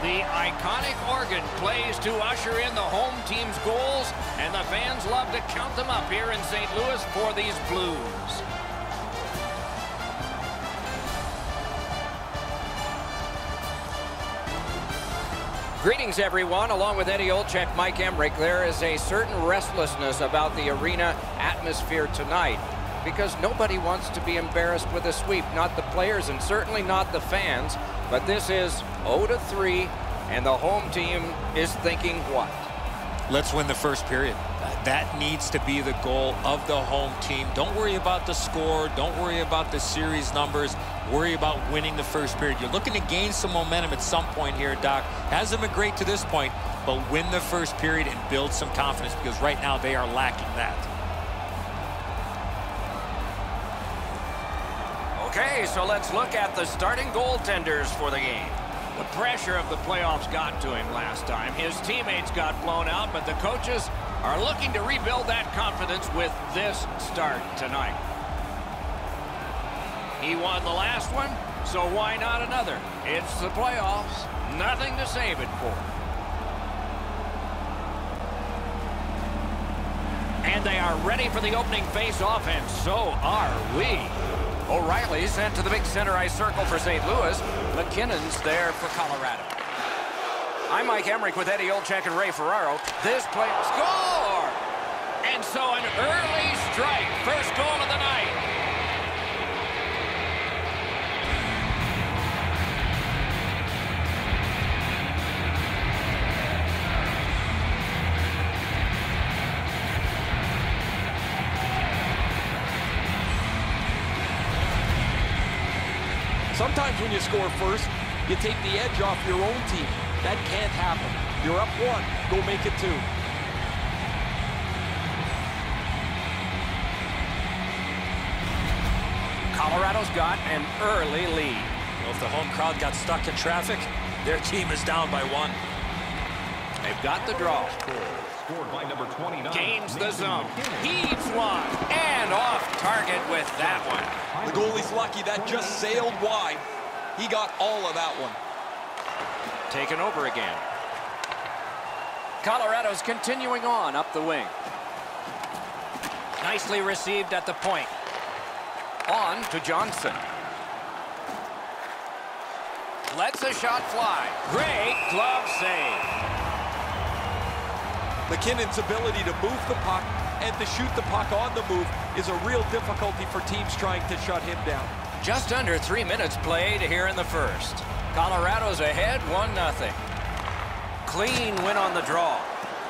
The iconic organ plays to usher in the home team's goals, and the fans love to count them up here in St. Louis for these Blues. Greetings, everyone. Along with Eddie Olczyk, Mike Emrick, there is a certain restlessness about the arena atmosphere tonight because nobody wants to be embarrassed with a sweep. Not the players and certainly not the fans. But this is 0-3, and the home team is thinking what? Let's win the first period. That needs to be the goal of the home team. Don't worry about the score. Don't worry about the series numbers. Worry about winning the first period. You're looking to gain some momentum at some point here, Doc. Hasn't been great to this point, but win the first period and build some confidence because right now they are lacking that. Okay, so let's look at the starting goaltenders for the game. The pressure of the playoffs got to him last time. His teammates got blown out, but the coaches are looking to rebuild that confidence with this start tonight. He won the last one, so why not another? It's the playoffs. Nothing to save it for. And they are ready for the opening face-off, and so are we. O'Reilly sent to the big center ice circle for St. Louis. McKinnon's there for Colorado. I'm Mike Emrick with Eddie Olczyk and Ray Ferraro. This play, score! And so an early strike. First goal of the night. Sometimes when you score first, you take the edge off your own team. That can't happen. You're up 1, go make it 2. Colorado's got an early lead. Well, if the home crowd got stuck in traffic, their team is down by 1. They've got the draw. Scored by number 29. Gains the zone. Heaves one. And off target with that one. The goalie's lucky that just sailed wide. He got all of that one. Taken over again. Colorado's continuing on up the wing. Nicely received at the point. On to Johnson. Lets a shot fly. Great glove save. McKinnon's ability to move the puck and to shoot the puck on the move is a real difficulty for teams trying to shut him down. Just under 3 minutes played here in the first. Colorado's ahead 1-0. Clean win on the draw.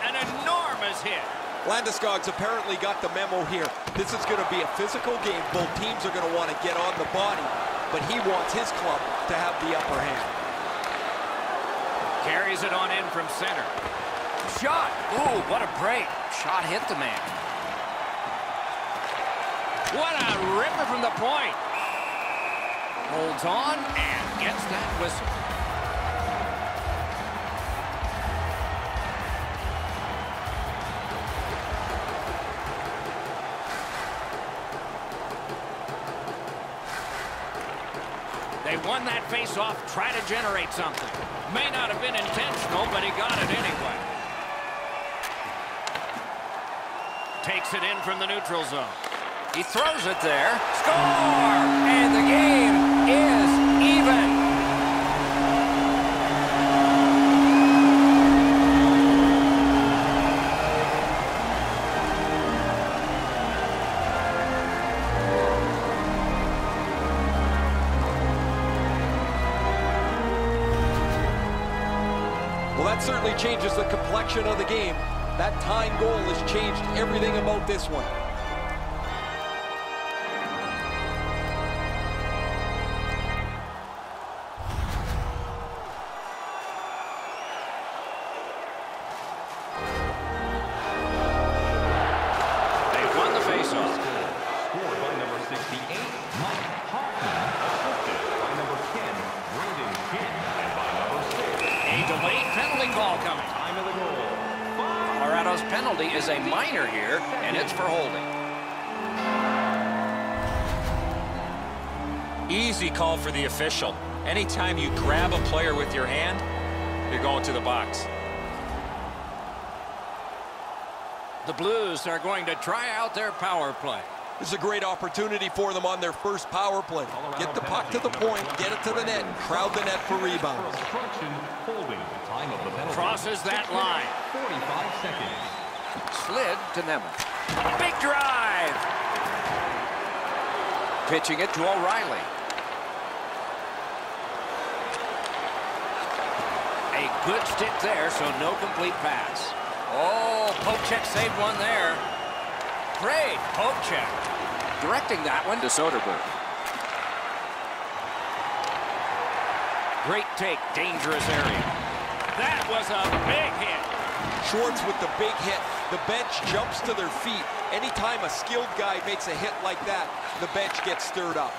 An enormous hit. Landeskog's apparently got the memo here. This is going to be a physical game. Both teams are going to want to get on the body, but he wants his club to have the upper hand. Carries it on in from center. Shot. Ooh, what a break. Shot hit the man. What a ripper from the point. Holds on and gets that whistle. They won that face-off, try to generate something. May not have been intentional, but he got it anyway. Takes it in from the neutral zone. He throws it there. Score! And the game is even. Well, that certainly changes the complexion of the game. That tying goal has changed everything about this one. They won the faceoff. Scored by number 68, Mike Hoffman. Assisted by number 10, Brandon Kidd. And by number 6. A delayed penalty call coming. Time of the goal. Colorado's penalty is a minor here, and it's for holding. Easy call for the official. Anytime you grab a player with your hand, you're going to the box. The Blues are going to try out their power play. This is a great opportunity for them on their first power play. Get the puck to the point, get it to the net, and crowd the net for rebounds. Crosses that line. 45 seconds. Slid to Nemeth. Big drive. Pitching it to O'Reilly. A good stick there, so no complete pass. Oh, poke check saved one there. Great poke check. Directing that one to Soderberg. Great take, dangerous area. That was a big hit. Schwartz with the big hit. The bench jumps to their feet. Anytime a skilled guy makes a hit like that, the bench gets stirred up.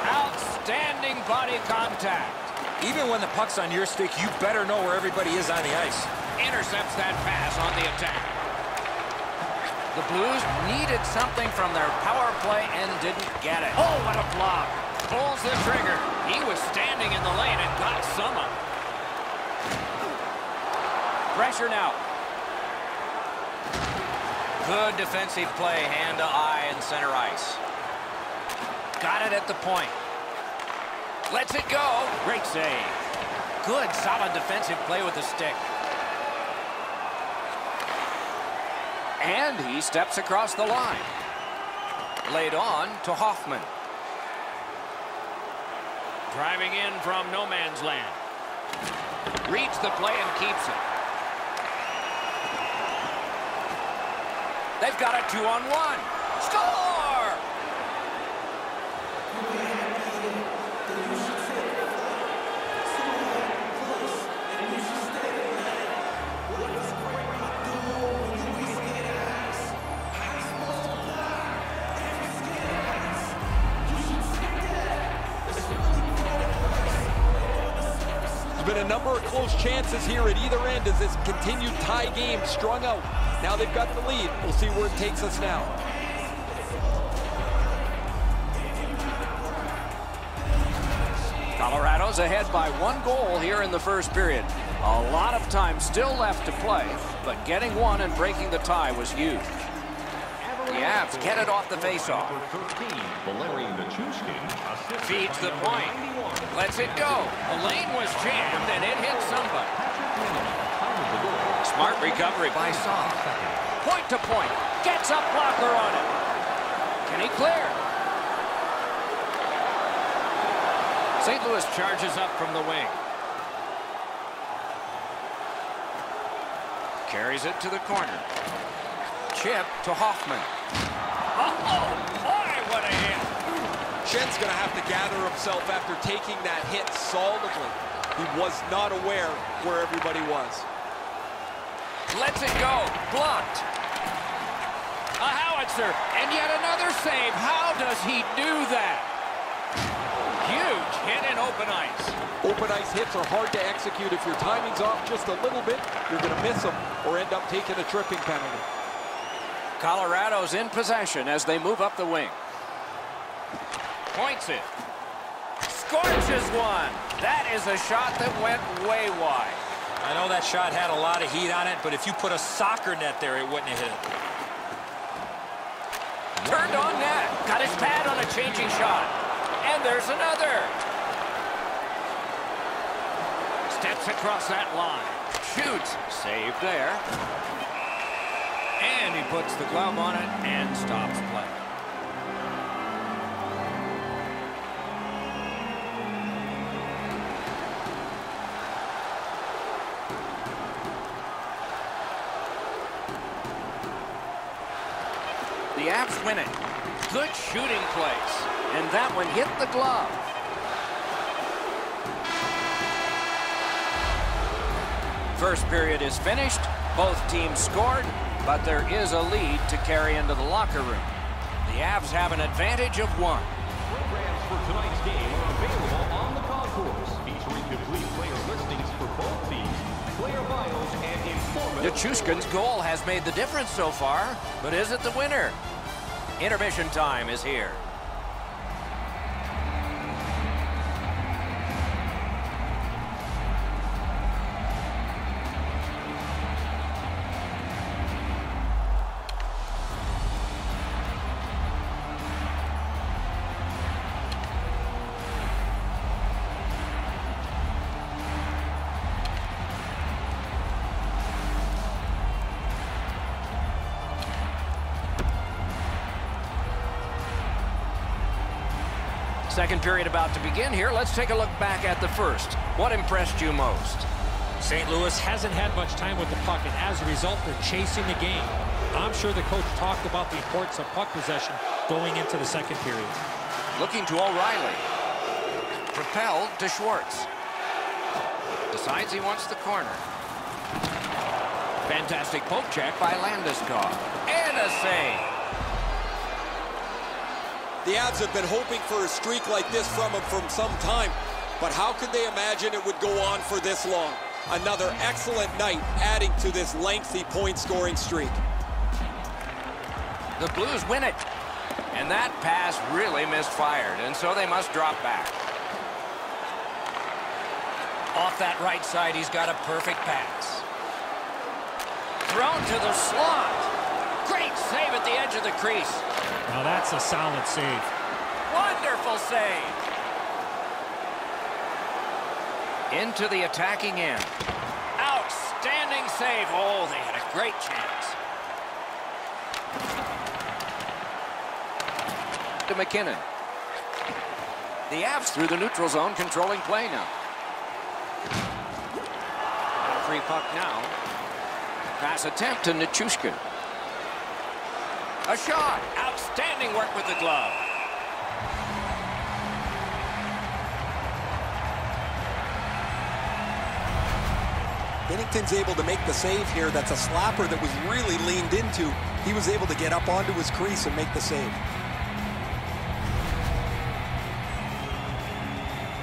Outstanding body contact. Even when the puck's on your stick, you better know where everybody is on the ice. Intercepts that pass on the attack. The Blues needed something from their power play and didn't get it. Oh, what a block. Pulls the trigger. He was standing in the lane and got some of it. Pressure now. Good defensive play, hand to eye and center ice. Got it at the point. Lets it go. Great save. Good, solid defensive play with the stick. And he steps across the line. Laid on to Hoffman. Driving in from no man's land. Reads the play and keeps it. They've got a 2-on-1. Score! Been a number of close chances here at either end as this continued tie game strung out. Now they've got the lead. We'll see where it takes us now. Colorado's ahead by 1 goal here in the first period. A lot of time still left to play, but getting one and breaking the tie was huge. The Avs get it off the faceoff. Feeds the point. Lets it go. The lane was jammed and it hit somebody. Smart recovery by Saw. Point to point. Gets a blocker on it. Can he clear? St. Louis charges up from the wing. Carries it to the corner. Chip to Hoffman. Oh, boy, what a hit. Schen's going to have to gather himself after taking that hit solidly. He was not aware where everybody was. Lets it go. Blocked. A howitzer. And yet another save. How does he do that? Huge hit in open ice. Open ice hits are hard to execute. If your timing's off just a little bit, you're going to miss them or end up taking a tripping penalty. Colorado's in possession as they move up the wing. Points it. Scorches one. That is a shot that went way wide. I know that shot had a lot of heat on it, but if you put a soccer net there, it wouldn't have hit it. Turned on net. Got his pad on a changing shot. And there's another. Steps across that line. Shoots. Saved there. And he puts the glove on it and stops play. The Avs win it. Good shooting place. And that one hit the glove. First period is finished. Both teams scored, but there is a lead to carry into the locker room. The Avs have an advantage of 1. Programs for tonight's game are available on the concourse, featuring complete player listings for both teams, player bios, and informative. Nichushkin's goal has made the difference so far, but is it the winner? Intermission time is here. Second period about to begin here. Let's take a look back at the first. What impressed you most? St. Louis hasn't had much time with the puck, and as a result, they're chasing the game. I'm sure the coach talked about the importance of puck possession going into the second period. Looking to O'Reilly. Propelled to Schwartz. Decides he wants the corner. Fantastic poke check by Landeskog. And a save. The Avs have been hoping for a streak like this from him for some time, but how could they imagine it would go on for this long? Another excellent night adding to this lengthy point-scoring streak. The Blues win it. And that pass really misfired, and so they must drop back. Off that right side, he's got a perfect pass. Thrown to the slot. Great save at the edge of the crease. Now that's a solid save. Wonderful save. Into the attacking end. Outstanding save. Oh, they had a great chance. To McKinnon. The Avs through the neutral zone, controlling play now. Free puck now. Pass attempt to Nichushkin. A shot. Outstanding work with the glove. Binnington's able to make the save here. That's a slapper that was really leaned into. He was able to get up onto his crease and make the save.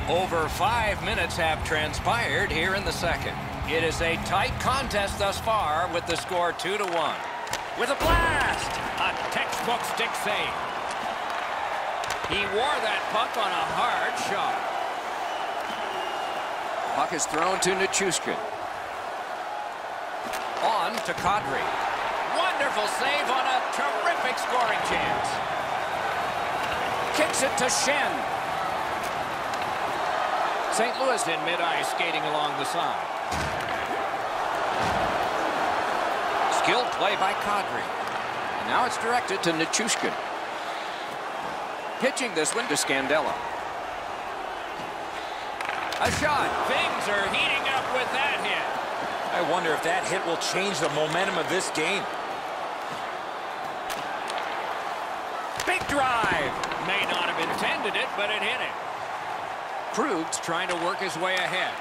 Over 5 minutes have transpired here in the second. It is a tight contest thus far with the score 2-1. With a blast! A textbook stick save. He wore that puck on a hard shot. Puck is thrown to Nichushkin. On to Kadri. Wonderful save on a terrific scoring chance. Kicks it to Shen. St. Louis in mid-ice skating along the side. Skilled play by Kadri. And now it's directed to Nichushkin. Pitching this one to Scandella. A shot. Things are heating up with that hit. I wonder if that hit will change the momentum of this game. Big drive. May not have intended it, but it hit him. Krug's trying to work his way ahead.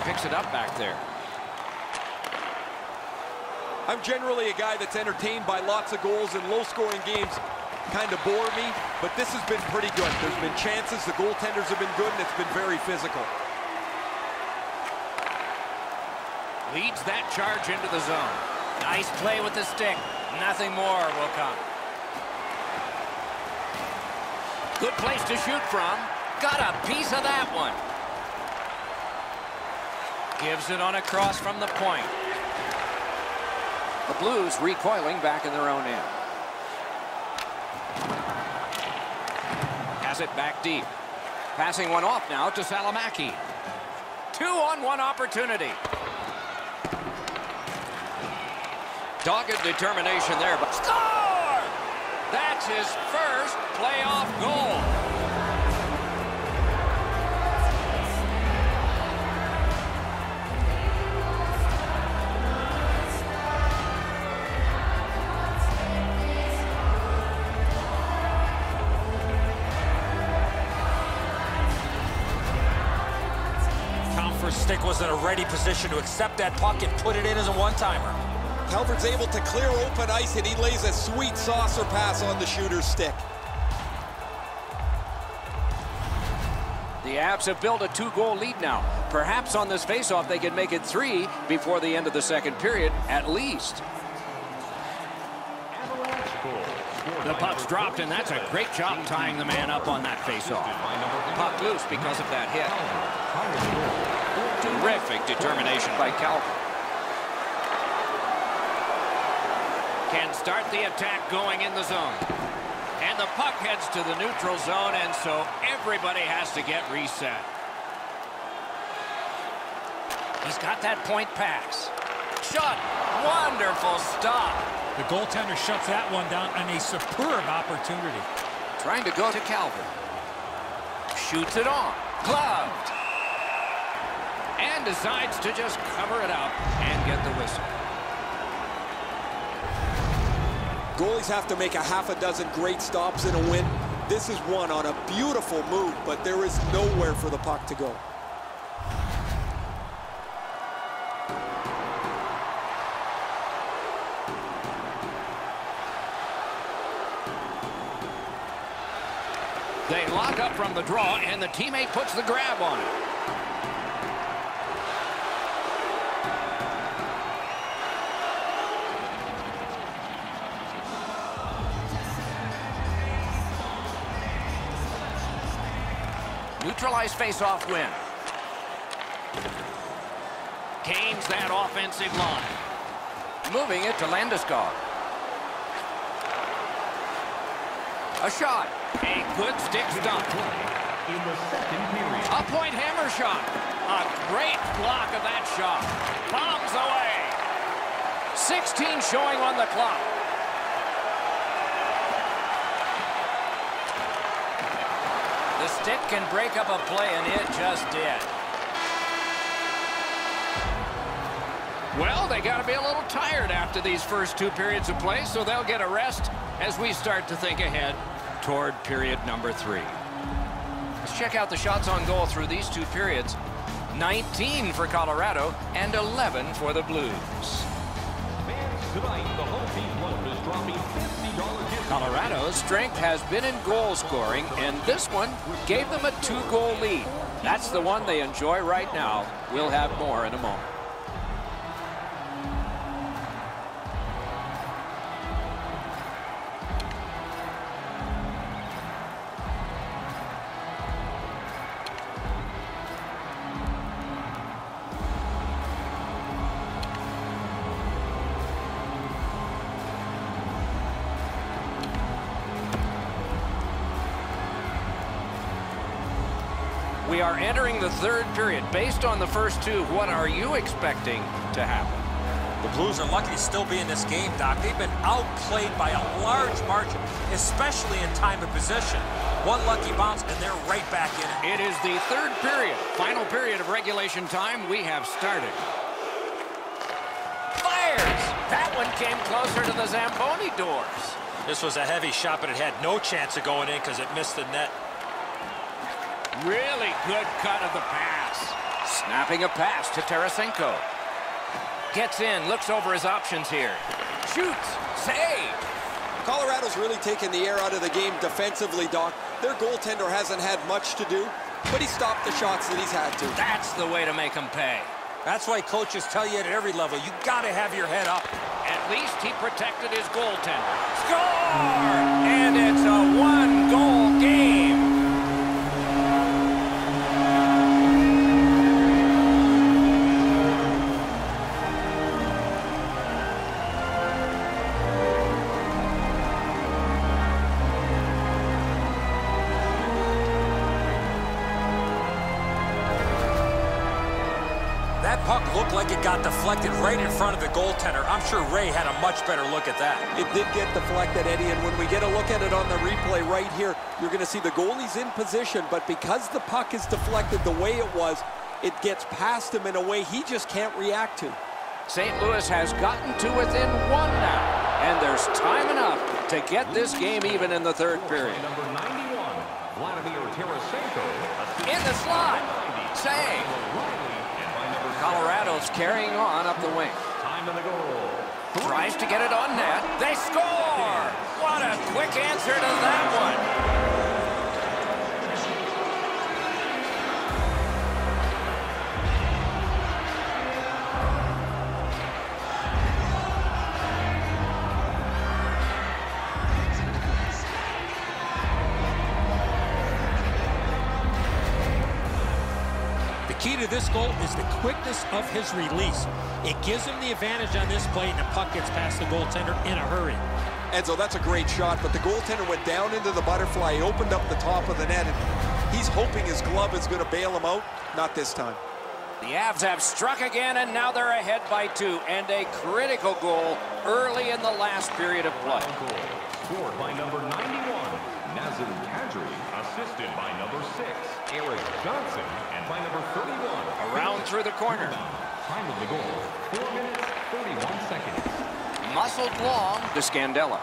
Picks it up back there. I'm generally a guy that's entertained by lots of goals, and low-scoring games kind of bore me, but this has been pretty good. There's been chances, the goaltenders have been good, and it's been very physical. Leads that charge into the zone. Nice play with the stick. Nothing more will come. Good place to shoot from. Got a piece of that one. Gives it on a cross from the point. The Blues recoiling back in their own end. Has it back deep. Passing one off now to Salamaki. 2-on-1 opportunity. Dogged determination there, but score! That's his first playoff goal. Stick was in a ready position to accept that puck and put it in as a one-timer. Telford's able to clear open ice, and he lays a sweet saucer pass on the shooter's stick. The Avs have built a 2-goal lead now. Perhaps on this faceoff they can make it 3 before the end of the second period, at least. The puck's dropped, and that's a great job tying the man up on that faceoff. Puck loose because of that hit. Terrific determination by Calvin. Can start the attack going in the zone. And the puck heads to the neutral zone, and so everybody has to get reset. He's got that point pass. Shot. Wonderful stop. The goaltender shuts that one down on a superb opportunity. Trying to go to Calvin. Shoots it on. Gloved. And decides to just cover it up and get the whistle. Goalies have to make a half a dozen great stops in a win. This is one on a beautiful move, but there is nowhere for the puck to go. They lock up from the draw, and the teammate puts the grab on it. Neutralized face-off win. Gains that offensive line. Moving it to Landeskog. A shot. A good stick stop. In the second period. A point hammer shot. A great block of that shot. Bombs away. 16 showing on the clock. The stick can break up a play, and it just did. Well, they got to be a little tired after these first 2 periods of play, so they'll get a rest as we start to think ahead toward period number 3. Let's check out the shots on goal through these 2 periods. 19 for Colorado and 11 for the Blues. Fans, tonight, the home team load is dropping $50 gift. Colorado's strength has been in goal scoring, and this one gave them a 2-goal lead. That's the one they enjoy right now. We'll have more in a moment. We are entering the 3rd period. Based on the first 2, what are you expecting to happen? The Blues are lucky to still be in this game, Doc. They've been outplayed by a large margin, especially in time of possession. One lucky bounce, and they're right back in it. It is the 3rd period. Final period of regulation time. We have started. Fires! That one came closer to the Zamboni doors. This was a heavy shot, but it had no chance of going in because it missed the net. Really good cut of the pass. Snapping a pass to Tarasenko. Gets in, looks over his options here. Shoots, save. Colorado's really taken the air out of the game defensively, Doc. Their goaltender hasn't had much to do, but he stopped the shots that he's had to. That's the way to make them pay. That's why coaches tell you at every level, you got to have your head up. At least he protected his goaltender. Score! And it's a 1-goal game. That puck looked like it got deflected right in front of the goaltender. I'm sure Ray had a much better look at that. It did get deflected, Eddie, and when we get a look at it on the replay right here, you're going to see the goalie's in position, but because the puck is deflected the way it was, it gets past him in a way he just can't react to. St. Louis has gotten to within 1 now, and there's time enough to get this game even in the 3rd period. Number 91, Vladimir Tarasenko. In the slot. Save. Colorado's carrying on up the wing. Time to the goal. Tries to get it on net. They score! What a quick answer to that one. The key to this goal is the quickness of his release. It gives him the advantage on this play, and the puck gets past the goaltender in a hurry. Enzo, that's a great shot, but the goaltender went down into the butterfly. He opened up the top of the net, and he's hoping his glove is going to bail him out. Not this time. The Avs have struck again, and now they're ahead by 2. And a critical goal early in the last period of play. Scored by number 91, Nazem Kadri, assisted by number 6, Eric Johnson, and by number 31. Around through the corner. Time of the goal, 4 minutes, 31 seconds. Muscled long to Scandella.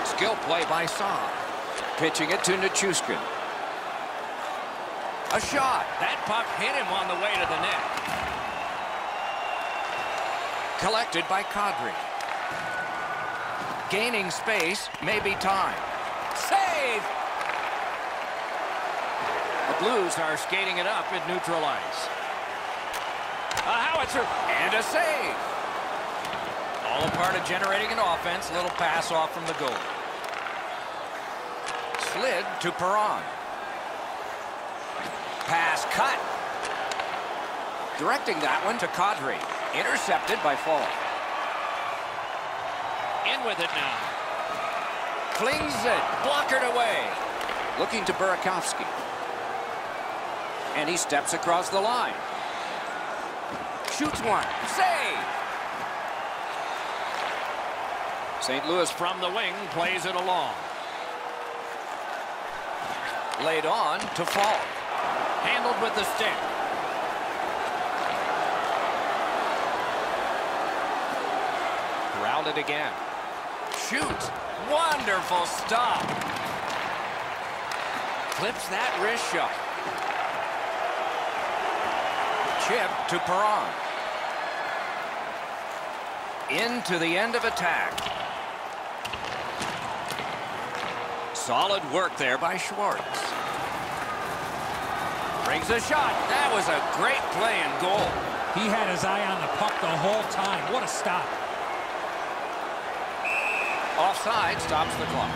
Skill play by Saad. Pitching it to Nichushkin. A shot. That puck hit him on the way to the net. Collected by Kadri. Gaining space, maybe time. Save! The Blues are skating it up at neutral ice. A howitzer and a save. All a part of generating an offense. Little pass off from the goal. Slid to Perron. Pass cut. Directing that one to Kadri. Intercepted by Fall. In with it now. Flings it. Blockered away. Looking to Burakovsky. And he steps across the line. Shoots one. Save! St. Louis from the wing plays it along. Laid on to Fall. Handled with the stick. Routed again. Shoots. Wonderful stop. Clips that wrist shot. Chip to Perron. Into the end of attack. Solid work there by Schwartz. Brings a shot. That was a great play and goal. He had his eye on the puck the whole time. What a stop. Offside stops the clock.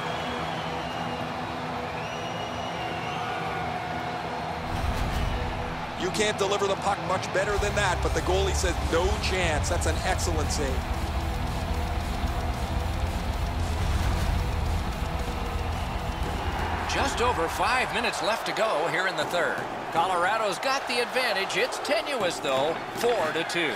You can't deliver the puck much better than that, but the goalie says no chance. That's an excellent save. Just over 5 minutes left to go here in the third. Colorado's got the advantage. It's tenuous, though, 4-2.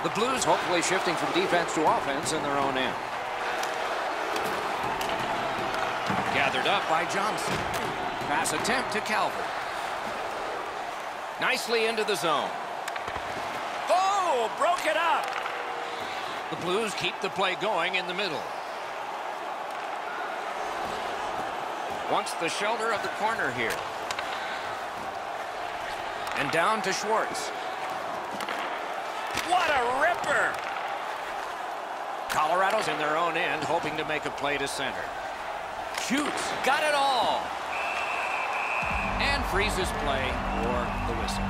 The Blues hopefully shifting from defense to offense in their own end. Gathered up by Johnson. Pass attempt to Calvert. Nicely into the zone. Oh, broke it up. The Blues keep the play going in the middle. Wants the shoulder of the corner here. And down to Schwartz. What a ripper! Colorado's in their own end, hoping to make a play to center. Shoots, got it all. And freezes play for the whistle.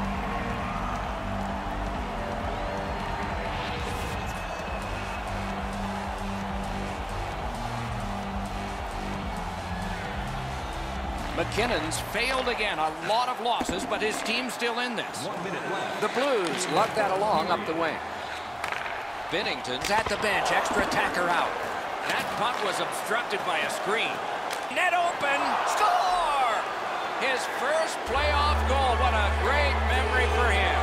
McKinnon's failed again. A lot of losses, but his team's still in this. 1 minute left. The Blues luck that along up the wing. Binnington's at the bench. Extra attacker out. That puck was obstructed by a screen. Net open. Score! His first playoff goal. What a great memory for him.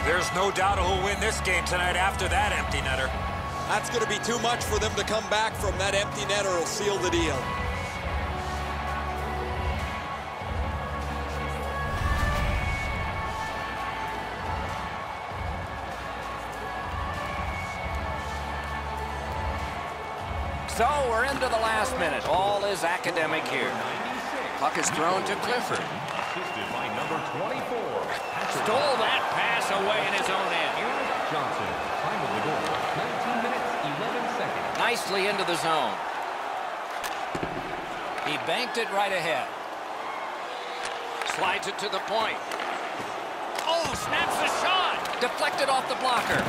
There's no doubt who'll win this game tonight after that empty netter. That's going to be too much for them to come back from. That empty netter will seal the deal. So we're into the last minute. All is academic here. Puck is thrown to Clifford. Assisted by number 24. Stole that pass away in his own end. Eric Johnson. Time of the goal, 19 minutes, 11 seconds. Nicely into the zone. He banked it right ahead. Slides it to the point. Oh, snaps the shot. Deflected off the blocker.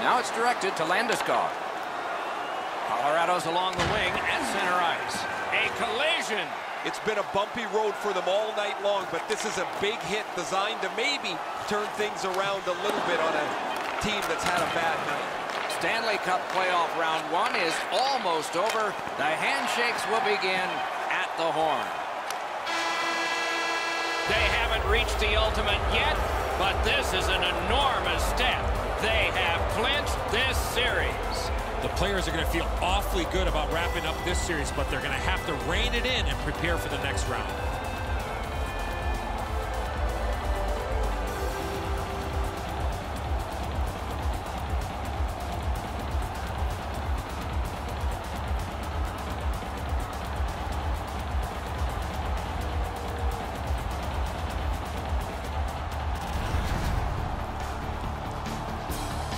Now it's directed to Landeskog. Colorado's along the wing at center ice. A collision. It's been a bumpy road for them all night long, but this is a big hit designed to maybe turn things around a little bit on a team that's had a bad night. Stanley Cup playoff round 1 is almost over. The handshakes will begin at the horn. They haven't reached the ultimate yet, but this is an enormous step. They have clinched this series. The players are going to feel awfully good about wrapping up this series, but they're going to have to rein it in and prepare for the next round.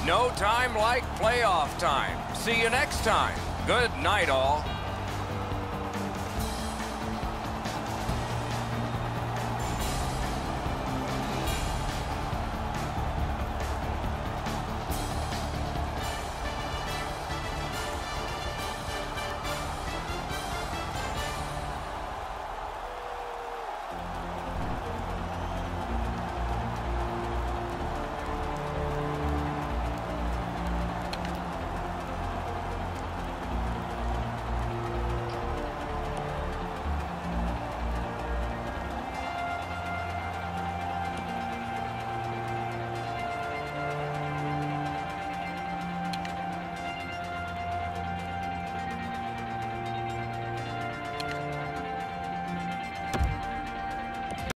No time like playoff time. See you next time. Good night, all.